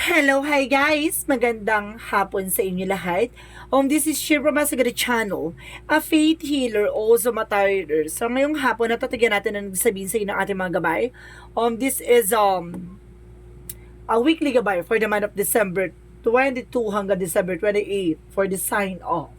Hello, hi guys! Magandang hapon sa inyo lahat. This is Shira Masagada Channel, a faith healer, also matarider. So ngayong hapon, natatigan natin ang sabihin sa inyo ng ating mga gabay. This is a weekly gabay for the month of December 22 hanggang December 28 for the sign of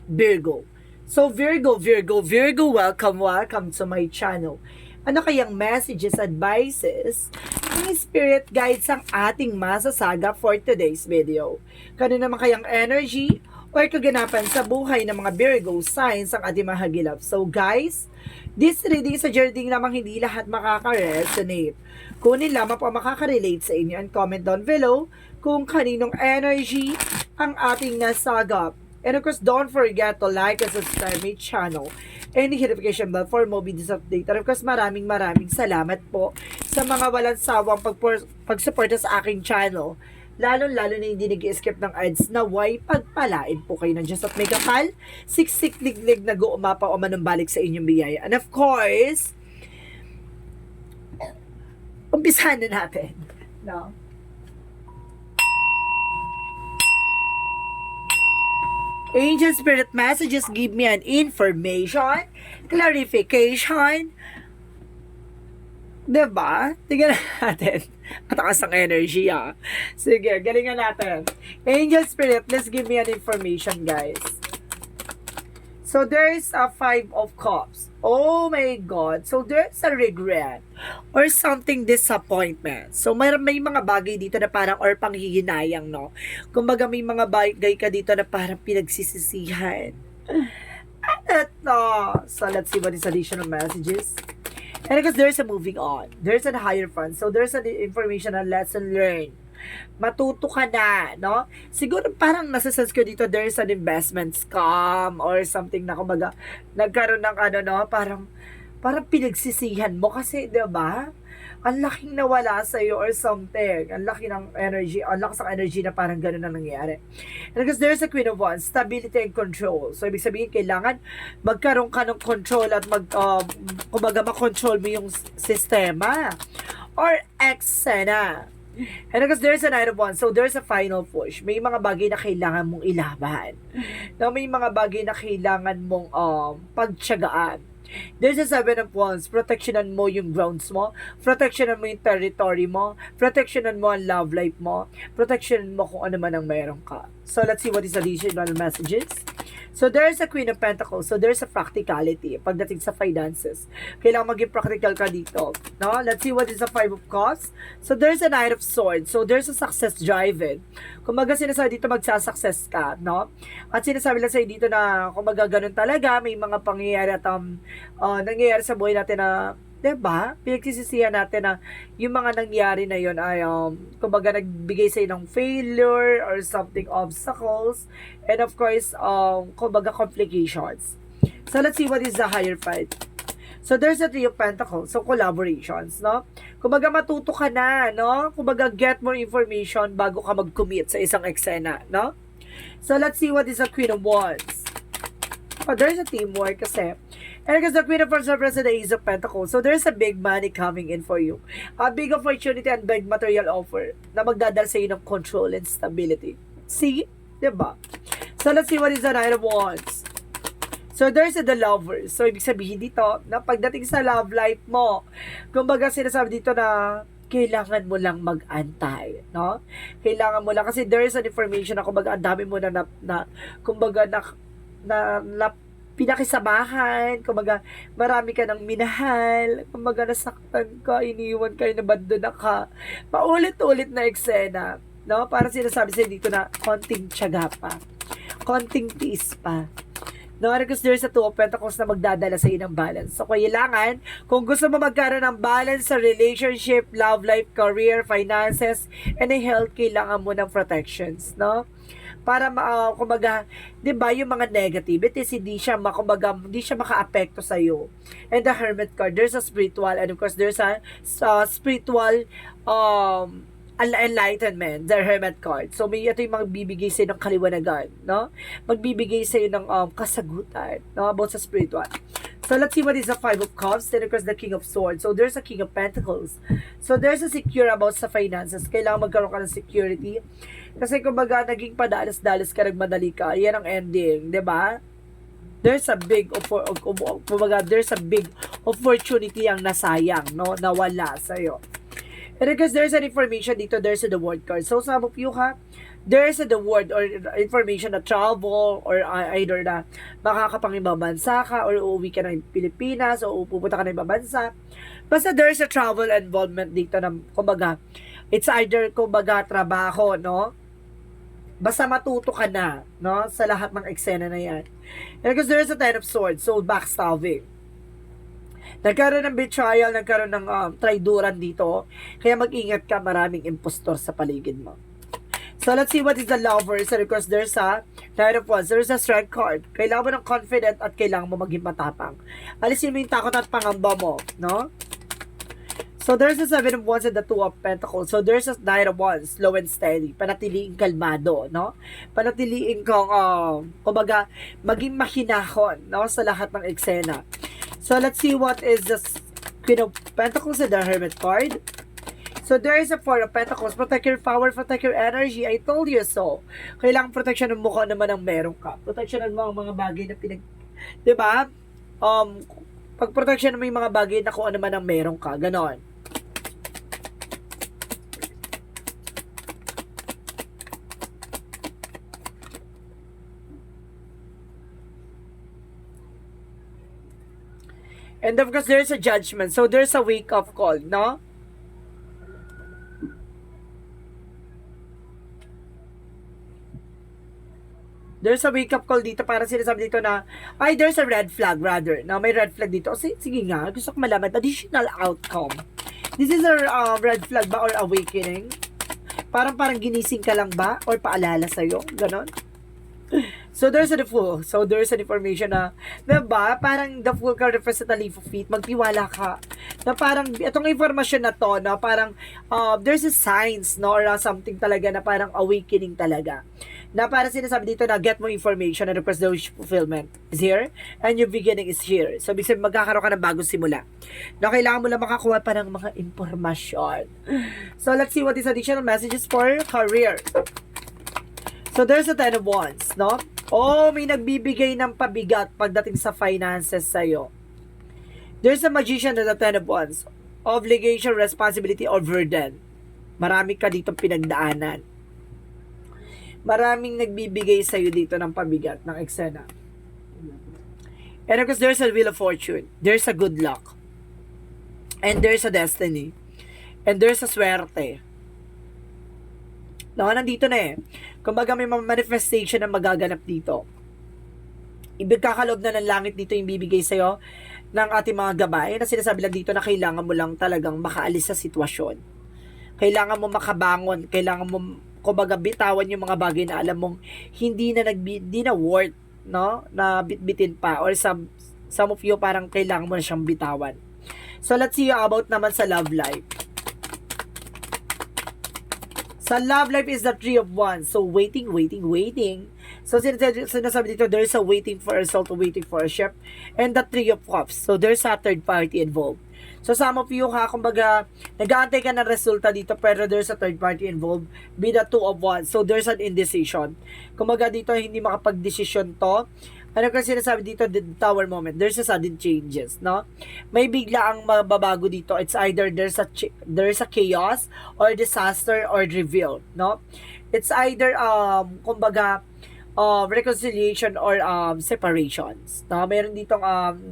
Virgo. So Virgo, welcome to my channel. Ano kayang messages, advices, ang spirit guides ang ating masasaga for today's video? Kano naman kayang energy or kaganapan sa buhay ng mga Virgo signs ang ating mahagilap? So guys, this reading sa journey namang hindi lahat makaka-resonate. Kunin lamang po makaka-relate sa inyo and comment down below kung kaninong energy ang ating nasagap. And of course, don't forget to like and subscribe my channel and the notification bell for more videos update. And of course, maraming salamat po sa mga walang sawang pagsuporta sa aking channel. Lalo na hindi nag-skip ng ads na way pagpalain po kayo ng Diyos at may kapal, siksik liglig na guumapa o manumbalik sa inyong biyaya. And of course, umpisahan na natin. No? Angel Spirit messages give me an information, clarification. Diba? Tingnan natin. Matakas ang energy, ah. Sige, galingan natin. Angel Spirit, let's give me an information, guys. So, there's a 5 of Cups. Oh my God. So, there's a regret or something disappointment. So, may mga bagay dito na parang or panghihinayang, no? Kumbaga may mga bagay ka dito na parang pinagsisisihan. Ano? So, let's see what is additional messages. And because there's a moving on. There's a higher front. So, there's an information and lesson learned. Matuto ka na, no? Siguro parang nasa-sense ko dito, there's an investment scam or something na kumbaga, nagkaroon ng ano, no? Parang pinagsisihan mo kasi, di ba? Ang laking nawala sa iyo or something. Ang laki ng energy, ang lakas ng energy na parang gano'n na nangyari. And because there's a Queen of Wands, stability and control. So, ibig sabihin, kailangan magkaroon ka ng control at kumbaga, makontrol mo yung sistema or eksena. And because there's a Knight of Wands, so there's a final push. May mga bagay na kailangan mong ilaban. Na may mga bagay na kailangan mong pagtiyagaan. There's a 7 of Wands. Protectionan mo yung grounds mo. Protectionan mo yung territory mo. Protectionan mo ang love life mo. Protectionan mo kung ano man ang mayroon ka. So let's see what is additional messages. So there's a Queen of Pentacles. So there's a practicality pagdating sa finances. Kailangan maging practical ka dito. No? Let's see what is the 5 of Cups. So there's a Knight of Swords. So there's a success driven. Kumbaga sinasabi dito magsasuccess ka, no? At sinasabi lang sa'yo dito na kumbaga ganun talaga, may mga pangyayari at nangyayari sa buhay natin na, diba? Pinagsisisihan natin na yung mga nangyari na yun ay kumbaga nagbigay sa'yo ng failure or something, obstacles, and of course kumbaga complications. So let's see what is the higher fight. So there's a Three of Pentacles, so collaborations, no? Kumbaga matuto ka na, no? Kumbaga get more information bago ka mag-commit sa isang eksena, no? So let's see what is the Queen of Wands. Oh, there's a teamwork kasi. And because the Queen of Wands represents the Ace of Pentacles, so there's a big money coming in for you. A big opportunity and big material offer na magdadala sa iyo ng control and stability. See? Diba? So let's see what is the Knight of Wands. So there's the Lovers. So ibig sabihin dito, na pagdating sa love life mo, kumbaga sinasabi dito na kailangan mo lang mag-antay, no? Kailangan mo lang kasi there is an information na kumbaga ang dami mo na kumbaga na pinakisamahan, kumbaga marami ka ng minahal, kumbaga nasaktan ka, iniwan ka, inabandon na ka. Paulit-ulit na eksena, no? Para sinasabi sa'yo dito na konting tiyaga pa, konting tiis pa. No, because there's a Two of Pentacles na magdadala sa iyo ng balance. So, kailangan, kung gusto mo magkaroon ng balance sa relationship, love life, career, finances, and health, kailangan mo ng protections, no? Para, kumbaga, di ba, yung mga negativities, hindi siya maka-apekto sa iyo. And the Hermit card, there's a spiritual, and of course, there's a spiritual, enlightenment, the Hermit card. So, ito yung magbibigay sa'yo ng kaliwanagan, no? Magbibigay sa'yo ng kasagutan, no? About sa spiritual. So let's see what is the Five of Cups, then of course the King of Swords. So there's a King of Pentacles. So there's a secure about sa finances. Kailangan magkaroon ka ng security. Kasi kumbaga naging padalas-dalas ka, nagmadali ka. Yan ang ending, 'di ba? There's a big there's a big opportunity ang nasayang, no? Nawala sa'yo. And because there's an information dito, there's the word card. So some of you there's the word or information na travel or either na makakapangibang bansa ka or uuwi ka ng Pilipinas o pupunta ka ng ibang bansa. Basta there's a travel involvement dito na kumbaga, it's either kumbaga trabaho, no? Basta matuto ka na, no? Sa lahat ng eksena na yan. And because there's a Ten of Swords, so backstabbing. Nagkaroon ng betrayal, nagkaroon ng traiduran dito. Kaya mag-ingat ka, maraming impostor sa paligid mo. So let's see what is the Lovers. And of course, there's a Knight of Wands. There's a Strength card. Kailangan mo ng confident at kailangan mo maging matapang. Alisin mo yung takot at pangamba mo, no? So there's a Seven of Wands and the Two of Pentacles. So there's a Knight of Wands, slow and steady. Panatiliing kalmado, no? Panatiliing kang, kumbaga, maging mahinahon, no? Sa lahat ng eksena. So let's see what is the Queen of Pentacles and the Hermit card. So there is a Four of Pentacles. Protect your power, protect your energy. I told you so. Kailangan proteksyonan mo kung ano man ang meron ka. Proteksyonan mo ang mga bagay na diba? Pag proteksyonan mo yung mga bagay na kung ano man ang meron ka. Ganon. And of course, there's a judgment. So there's a wake-up call, no? There's a wake-up call dito para sinasabi dito na, ay, there's a red flag rather. Na may red flag dito. Sige nga, gusto ko malaman. Additional outcome. This is a red flag ba or awakening? Parang ginising ka lang ba? Or paalala sa'yo? Ganon. So there's the Fool. So there's an information na, diba? Parang the Fool card represents the leap of faith. Magtiwala ka. Na parang, itong information na to, na parang, there's a signs, no? Or something talaga na parang awakening talaga. Na para sinasabi dito na get mo information and of course the wish fulfillment is here and your beginning is here. So, ibig sabihin magkakaroon ka ng bagong simula. Na kailangan mo lang makakuha pa ng mga impormasyon. So, let's see what is additional messages for career. So, there's a Ten of Wands, no? Oh, may nagbibigay ng pabigat pagdating sa finances sa'yo. There's a Magician na the Ten of Wands. Obligation, responsibility, or burden. Marami ka ditong pinagdaanan. Maraming nagbibigay sa'yo dito ng pabigat, ng eksena. And of course, there's a Wheel of Fortune. There's a good luck. And there's a destiny. And there's a swerte. No, nandito na eh. Kumbaga may manifestation na magaganap dito. Ibigkakalob na ng langit dito yung bibigay sa'yo ng ating mga gabay na sinasabi lang dito na kailangan mo lang talagang makaalis sa sitwasyon. Kailangan mo makabangon. Kailangan mo kumbaga bitawan yung mga bagay na alam mong hindi na worth, no? Na bitbitin pa or some of you parang kailangan mo na siyang bitawan. So let's see about naman sa love life. Sa love life is the Three of Wands. So waiting. So sinasabi dito there's a waiting for a soul, waiting for a ship, and the Three of Cups. So there's a third party involved. So some of you kumbaga, nag-aantay ka ng resulta dito pero there's a third party involved, be the Two of Wands. So there's an indecision. Kumbaga dito hindi makapag-desisyon to. Ano kasi sinasabi dito, the Tower moment, there's a sudden changes, no? May bigla ang mababago dito. It's either there's a chaos or disaster or reveal, no? It's either kumbaga reconciliation or separations. No, meron ditong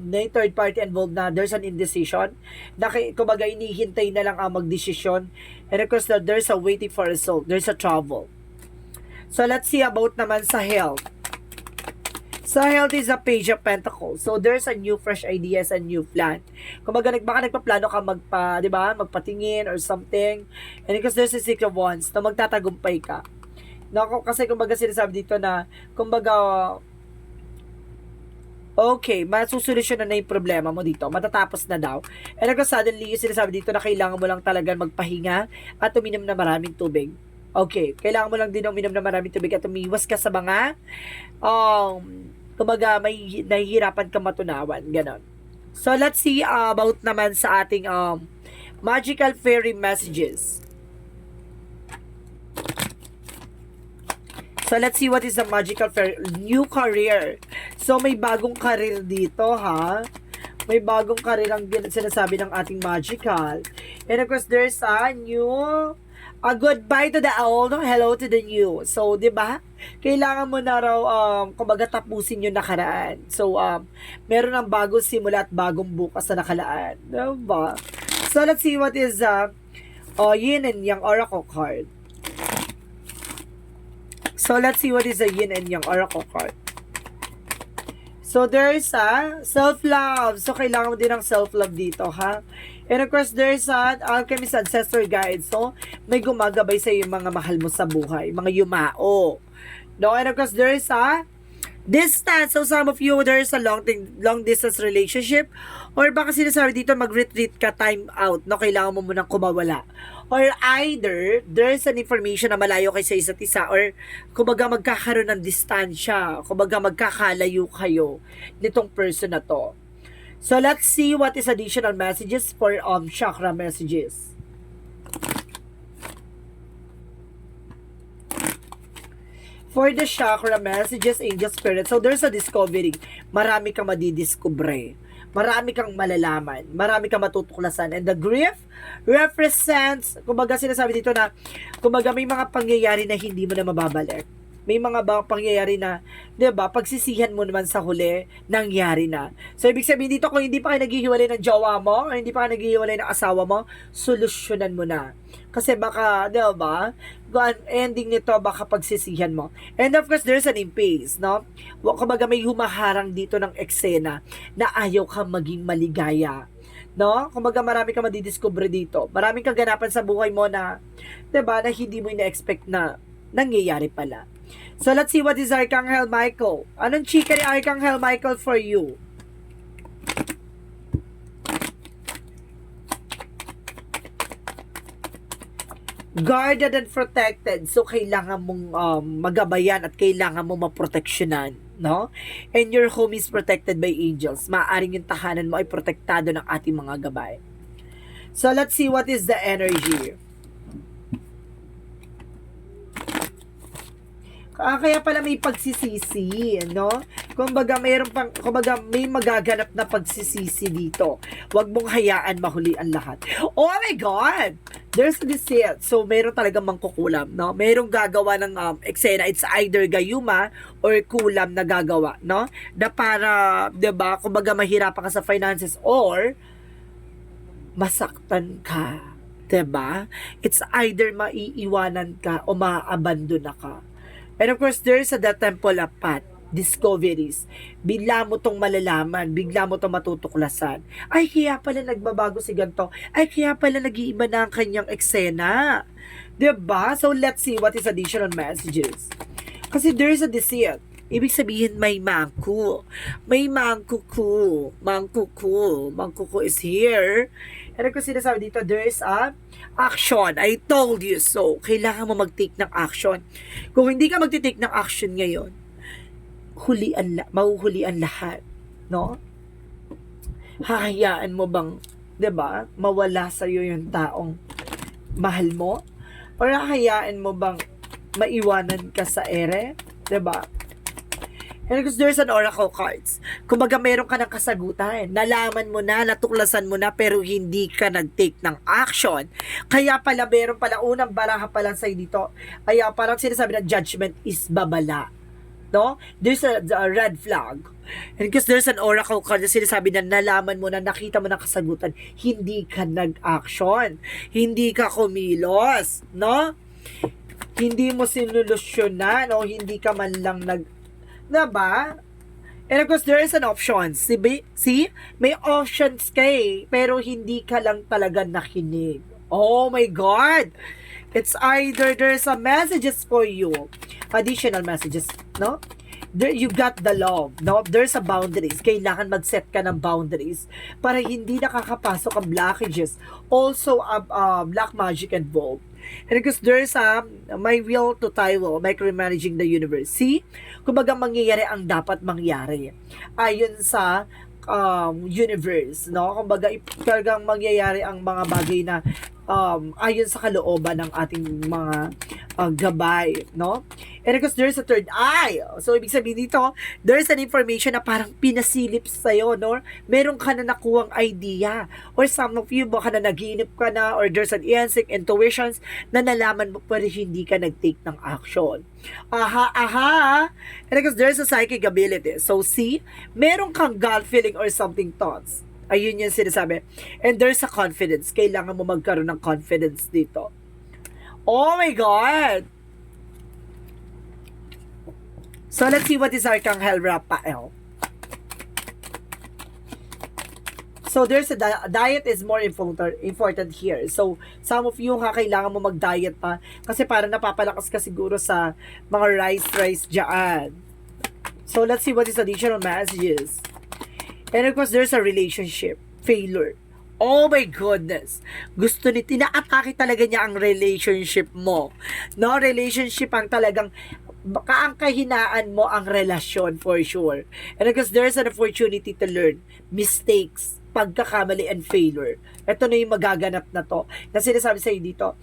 may third party involved na there's an indecision. Na kumbaga inihintay na lang ang magdesisyon. And of course, there's a waiting for a result. There's a travel. So let's see about naman sa health. Sa health is a Page of Pentacles. So there's a new fresh ideas and new plan. Kumbaga nagpaplano ka di ba, magpatingin or something. And because there's a Six of Wands na magtatagumpay ka. No, kasi kumbaga sinasabi dito na kumbaga okay, masusolusyonan na yung problema mo dito. Matatapos na daw. And because suddenly, yung sinasabi dito na kailangan mo lang talagang magpahinga at uminom na maraming tubig. Okay, kailangan mo lang din uminom na maraming tubig at umiwas ka sa mga kumbaga may nahihirapan ka matunawan. Ganon. So, let's see about naman sa ating magical fairy messages. So, let's see what is the magical fairy. New career. So, may bagong career dito, ha? May bagong career ang sinasabi ng ating magical. And of course, there's a goodbye to the old, hello to the new. So, di ba? Kailangan mo na raw, kumbaga tapusin yung nakaraan. So, meron ng bagong simula at bagong bukas na nakalaan. Diba? So, let's see what is yin and yang oracle card. So, let's see what is the yin and yang oracle card. So, there's self-love. So, kailangan mo din ng self-love dito, ha? And of course, there's alchemist ancestor guide. So, may gumagabay sa yung mga mahal mo sa buhay. Mga yumao. No? And of course, there's distance. So, some of you, there's a long distance relationship. Or baka sinasabi dito, mag-retreat ka, time out. No? Kailangan mo munang kumawala. Or either, there's an information na malayo kayo sa isa't isa. Or, kumbaga magkakaroon ng distansya. Kumbaga magkakalayo kayo nitong person na to. So, let's see what is additional messages for chakra messages. For the chakra messages, angel spirit. So, there's a discovery. Marami kang madidiscover. Marami kang malalaman. Marami kang matutuklasan. And the grief represents, kumbaga sinasabi dito na, kumbaga may mga pangyayari na hindi mo na mababalik. May mga pangyayari na, di ba, pagsisihan mo naman sa huli, nangyari na. So, ibig sabihin dito, kung hindi pa kayo naghihiwalay ng jowa mo, o hindi pa kayo naghihiwalay ng asawa mo, solusyonan mo na. Kasi baka, di ba, ending nito, baka pagsisihan mo. And of course, there's an impasse, no? Kumbaga may humaharang dito ng eksena na ayaw kang maging maligaya. No? Kumbaga marami kang madidiscover dito. Maraming kaganapan sa buhay mo na, di ba, na hindi mo ina-expect na nangyayari pala. So, let's see what is Archangel Michael. Anong chika ni Archangel Michael for you? Guarded and protected. So, kailangan mong magabayan at kailangan mong maproteksyonan. No? And your home is protected by angels. Maaring yung tahanan mo ay protektado ng ating mga gabay. So, let's see what is the energy. Kaya pala may pagsisisi, no? Kumbaga may magaganap na pagsisisi dito. Huwag mong hayaan mahuli ang lahat. Oh my God! There's a deceit. So, meron talagang mangkukulam, no? Merong gagawa ng eksena. It's either gayuma or kulam na gagawa, no? Na para, 'di ba, kumbaga mahirapan ka sa finances or masaktan ka, 'di ba? It's either maiiwanan ka o maaabandon na ka. And of course, there's the temple of path, discoveries. Bigla mo tong malalaman, bigla mo tong matutuklasan. Ay, kaya pala nagbabago si ganito. Ay, kaya pala nag-iiba na ang kanyang eksena. Diba? So, let's see what is additional messages. Kasi there's a deceit. Ibig sabihin, may mangku. May mangkuku. Mangkuku. Mangkuku is here. And kung sinasabi dito, there is a action. I told you so. Kailangan mo mag-take ng action. Kung hindi ka mag-take ng action ngayon, mahuhulian lahat. No? Hahayaan mo bang, 'di ba, mawala sa iyo yung taong mahal mo? O hahayaan mo bang maiwanan ka sa ere? 'Di ba? And because there's an oracle cards. Kumbaga meron ka ng kasagutan. Nalaman mo na, natuklasan mo na, pero hindi ka nag-take ng action. Kaya pala meron pala unang baraha pa lang sa'yo dito. Kaya parang sinasabi na judgment is babala. No? There's a red flag. And because there's an oracle card na sinasabi na nalaman mo na, nakita mo ng kasagutan, hindi ka nag-action. Hindi ka kumilos. No? Hindi mo sinulusyonan o hindi ka man lang diba? And of course, there is an option. See? May options kay, pero hindi ka lang talaga nakinig. Oh my God! It's either there's a messages for you. Additional messages, no? There, you got the love, no? There's a boundaries. Kailangan mag-set ka ng boundaries para hindi nakakapasok ang blockages. Also, black magic involved. And because there's my will to Taiwo, micromanaging the universe. See? Kumbaga mangyayari ang dapat mangyari. Ayon sa universe, no? Kumbaga, talagang mangyayari ang mga bagay na ayon sa kalooban ng ating mga gabay, no? And of course, there's a third eye. So, ibig sabihin dito, there's an information na parang pinasilip sa'yo, no? Meron ka na nakuhang idea. Or some of you, baka na naginip ka na, or there's an instinct, intuitions, na nalaman mo pero hindi ka nag-take ng action. Aha. And of course, there's a psychic ability. So, see, meron kang gut feeling or something thoughts. Ayun yung sinasabi. And there's a confidence. Kailangan mo magkaroon ng confidence dito. Oh my God! So, let's see what is Archangel Raphael. So, there's a diet is more important here. So, some of you kailangan mo mag-diet pa kasi para napapalakas ka siguro sa mga rice dyan. So, let's see what is additional messages. And of course, there's a relationship failure. Oh my goodness. Gusto ni tinaatake talaga niya ang relationship mo. No, relationship ang talagang baka ang kahinaan mo ang relasyon for sure. And of course, there's an opportunity to learn mistakes, pagkakamali and failure. Ito na yung magaganap na to. Na sinasabi sa'yo dito,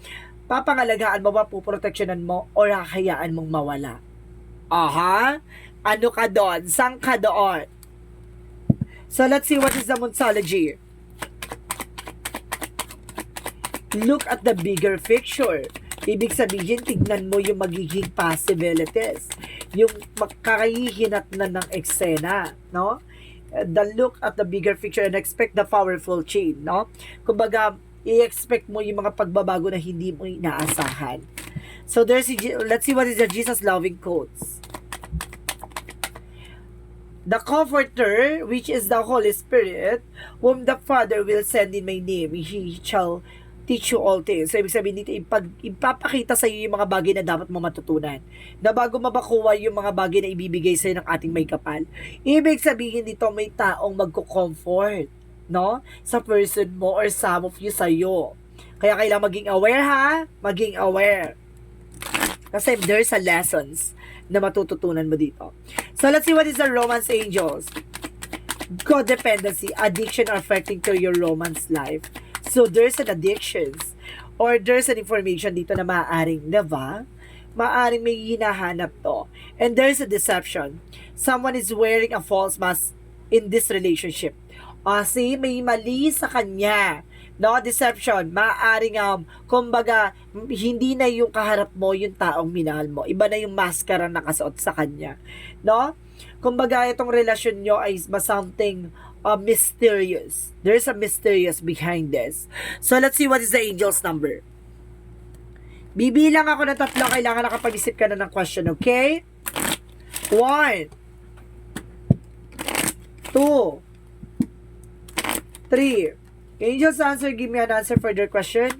papangalagaan mo ba, puproteksyonan mo, o hayaan mong mawala? Aha? Ano ka doon? Saan ka doon? So, let's see what is the Monsology. Look at the bigger picture. Ibig sabihin, tignan mo yung magiging possibilities. Yung makakahihinat na ng eksena, no? The look at the bigger picture and expect the powerful change, no? Kumbaga, i-expect mo yung mga pagbabago na hindi mo inaasahan. So, let's see what is the Jesus loving quotes. The Comforter, which is the Holy Spirit, whom the Father will send in my name, He shall teach you all things. So, ibig sabihin dito, ipapakita sa iyo yung mga bagay na dapat mo matutunan. Na bago mabakuha yung mga bagay na ibibigay sa iyo ng ating may kapal. Ibig sabihin dito, may taong magko-comfort, no? Sa person mo or some of you sa iyo. Kaya kailangan maging aware, ha? Maging aware. Kasi there's a lessons na matututunan mo dito. So, let's see what is the romance angels. Codependency, addiction affecting to your romance life. So, there's an addictions or there's an information dito na maaaring, diba? Maaaring may hinahanap to. And there's a deception. Someone is wearing a false mask in this relationship. See, may mali sa kanya. No, deception. Maaaring, kumbaga, hindi na yung kaharap mo yung taong minahal mo. Iba na yung maskara na nakasuot sa kanya. No? Kumbaga, itong relasyon nyo ay something mysterious. There's a mysterious behind this. So, let's see what is the angel's number. Bibilang ako ng 3. Kailangan nakapag-isip ka na ng question, okay? 1, 2, 3. Angels answer, give me an answer for their question.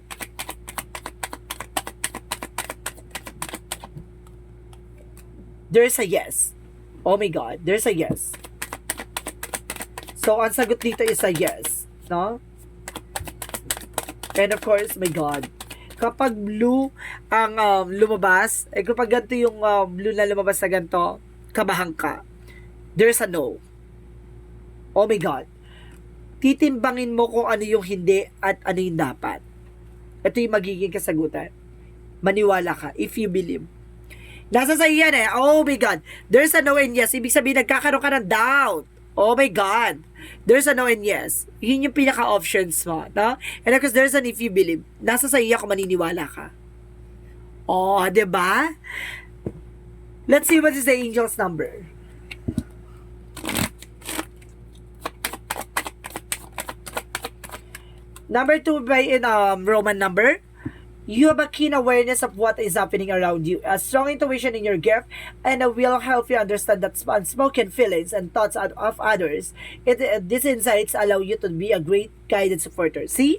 There's a yes. Oh my God, there's a yes. So, ang sagot dito is a yes. No? And of course, my God, kapag blue ang lumabas, kapag ganito yung blue na lumabas na ganito, kabahan ka. There's a no. Oh my God. Titimbangin mo kung ano yung hindi at ano yung dapat. Ito yung magiging kasagutan. Maniwala ka if you believe. Nasa sa iyan eh. Oh my God. There's a no and yes. Ibig sabihin, nagkakaroon ka ng doubt. Oh my God. There's a no and yes. Yun yung pinaka-options mo. No? And of course, there's an if you believe. Nasa sa iya kung maniniwala ka. Oh, diba? Let's see what is the angel's number. Number 2 by Roman number. You have a keen awareness of what is happening around you, a strong intuition in your gift, and it will help you understand that unspoken feelings and thoughts of others. These insights allow you to be a great guided supporter. See?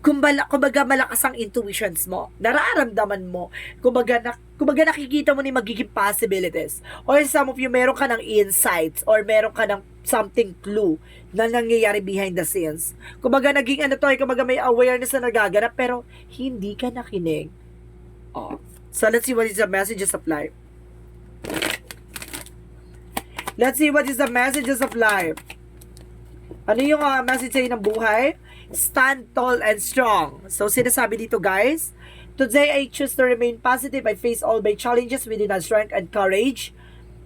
Kumbaga malakas ang intuitions mo. Nararamdaman mo. Kumbaga nakikita mo ni magiging possibilities. Or some of you, meron ka ng insights or meron ka ng something clue na nangyayari behind the scenes. Kumbaga kumbaga may awareness na nagaganap pero hindi ka nakinig. Oh. So let's see what is the messages of life. Let's see what is the messages of life. Ano yung message sa'yo ng buhay? Stand tall and strong. So, sinasabi dito guys, today I choose to remain positive. I face all my challenges with enough strength and courage.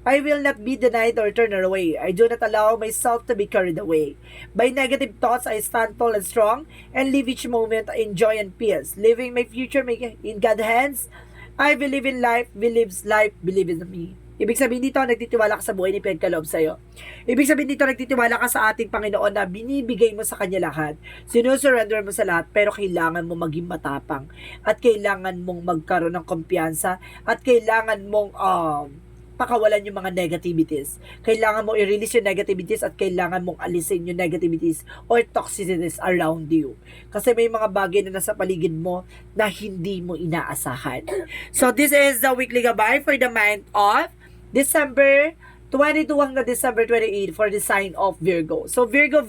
I will not be denied or turned away. I do not allow myself to be carried away. By negative thoughts, I stand tall and strong and live each moment in joy and peace. Living my future in God's hands. I believe in life, believes life, believe in me. Ibig sabihin dito, nagtitiwala ka sa buhay ni pinagkaloob sa'yo. Ibig sabihin dito, nagtitiwala ka sa ating Panginoon na binibigay mo sa Kanya lahat. Sinusurrender mo sa lahat, pero kailangan mo maging matapang. At kailangan mong magkaroon ng kumpiyansa. At kailangan mong pakawalan yung mga negativities. Kailangan mo i-release yung negativities at kailangan mong alisin yung negativities or toxicities around you. Kasi may mga bagay na nasa paligid mo na hindi mo inaasahan. So, this is the weekly gabay for the month of December 22 hanggang December 28 for the sign of Virgo. So, Virgo,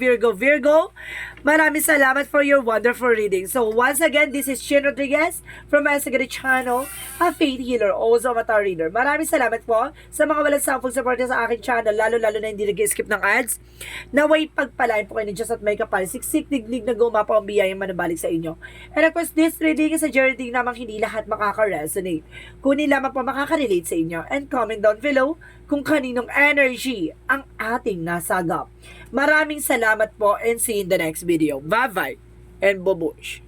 maraming salamat for your wonderful reading. So, once again, this is Shin Rodriguez from my Sagari channel, a faith healer, also a tarot reader. Maraming salamat po sa mga walang sampung support sa aking channel, lalo-lalo na hindi nag-skip ng ads. Naway pagpalain po kayo ni Diyos at may kapal, siksik, diglig na gumapo ang biyayang manabalik sa inyo. And of course, this reading is a journey namang hindi lahat makaka-resonate. Kunin lamang po makaka-relate sa inyo. And comment down below kung kaninong energy ang ating nasagap. Maraming salamat po and see you in the next video. Bye-bye and babush!